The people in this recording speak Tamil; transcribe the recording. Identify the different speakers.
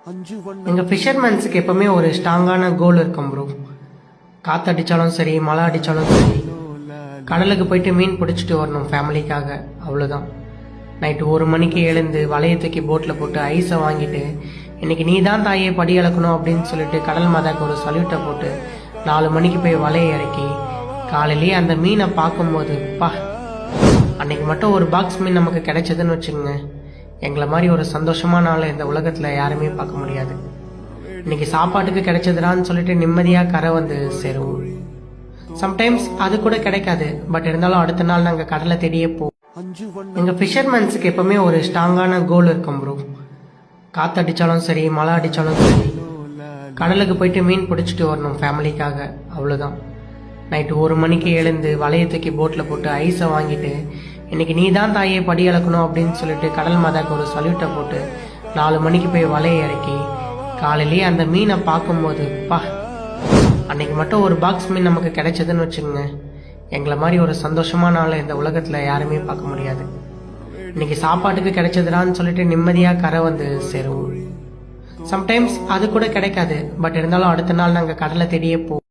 Speaker 1: எங்கள் ஃபிஷர்மேன்ஸுக்கு எப்போவுமே ஒரு ஸ்ட்ராங்கான கோல் இருக்கும் ப்ரோ. காற்றடிச்சாலும் சரி, மழை அடித்தாலும் சரி, கடலுக்கு போயிட்டு மீன் பிடிச்சிட்டு வரணும் ஃபேமிலிக்காக. அவ்வளோதான். நைட்டு 1 மணிக்கு எழுந்து வலையை தூக்கி போட்டில் போட்டு ஐஸை வாங்கிட்டு, இன்றைக்கி நீ தான் தாயே படி அளக்கணும் அப்படின்னு சொல்லிட்டு கடல் மாதாக்கு ஒரு சல்யூட்டை போட்டு 4 மணிக்கு போய் வலையை இறக்கி காலையிலேயே அந்த மீனை பார்க்கும்போது அன்னைக்கு மட்டும் ஒரு பாக்ஸ் மீன் நமக்கு கிடைச்சதுன்னு வச்சுக்கோங்க, எங்களை மாதிரி ஒரு சந்தோஷமான நாள் இந்த உலகத்தில் யாருமே பார்க்க முடியாது. இன்னைக்கு சாப்பாட்டுக்கு கிடைச்சதுடான்னு சொல்லிட்டு நிம்மதியாக கரை வந்து சேருவோம். சம்டைம்ஸ் அது கூட கிடைக்காது, பட் இருந்தாலும் அடுத்த நாள் நாங்கள் கடலை தேடியே போவோம். எங்கள் ஃபிஷர்மேன்ஸுக்கு எப்போவுமே ஒரு ஸ்ட்ராங்கான கோல் இருக்கும் ப்ரோ. காற்றடிச்சாலும் சரி, மழை அடித்தாலும் சரி, கடலுக்கு போயிட்டு மீன் பிடிச்சிட்டு வரணும் ஃபேமிலிக்காக. அவ்வளோதான். நைட்டு 1 மணிக்கு எழுந்து வலையை தூக்கி போட்டில் போட்டு ஐஸை வாங்கிட்டு, இன்றைக்கி நீ தான் தாயே படி அளக்கணும் அப்படின்னு சொல்லிட்டு கடல் மாதாக்கு ஒரு சல்யூட்டை போட்டு 4 மணிக்கு போய் வலையை இறக்கி காலையிலேயே அந்த மீனை பார்க்கும்போது அன்னைக்கு மட்டும் ஒரு பாக்ஸ் மீன் நமக்கு கிடைச்சதுன்னு வச்சுக்கோங்க, எங்களை மாதிரி ஒரு சந்தோஷமான நாள் இந்த உலகத்தில் யாருமே பார்க்க முடியாது. இன்னைக்கு சாப்பாட்டுக்கு கிடைச்சதுடான்னு சொல்லிட்டு நிம்மதியாக கரை வந்து சேருவோம். சம்டைம்ஸ் அது கூட கிடைக்காது, பட் இருந்தாலும் அடுத்த நாள் நாங்கள் கடலை தேடியே போவோம்.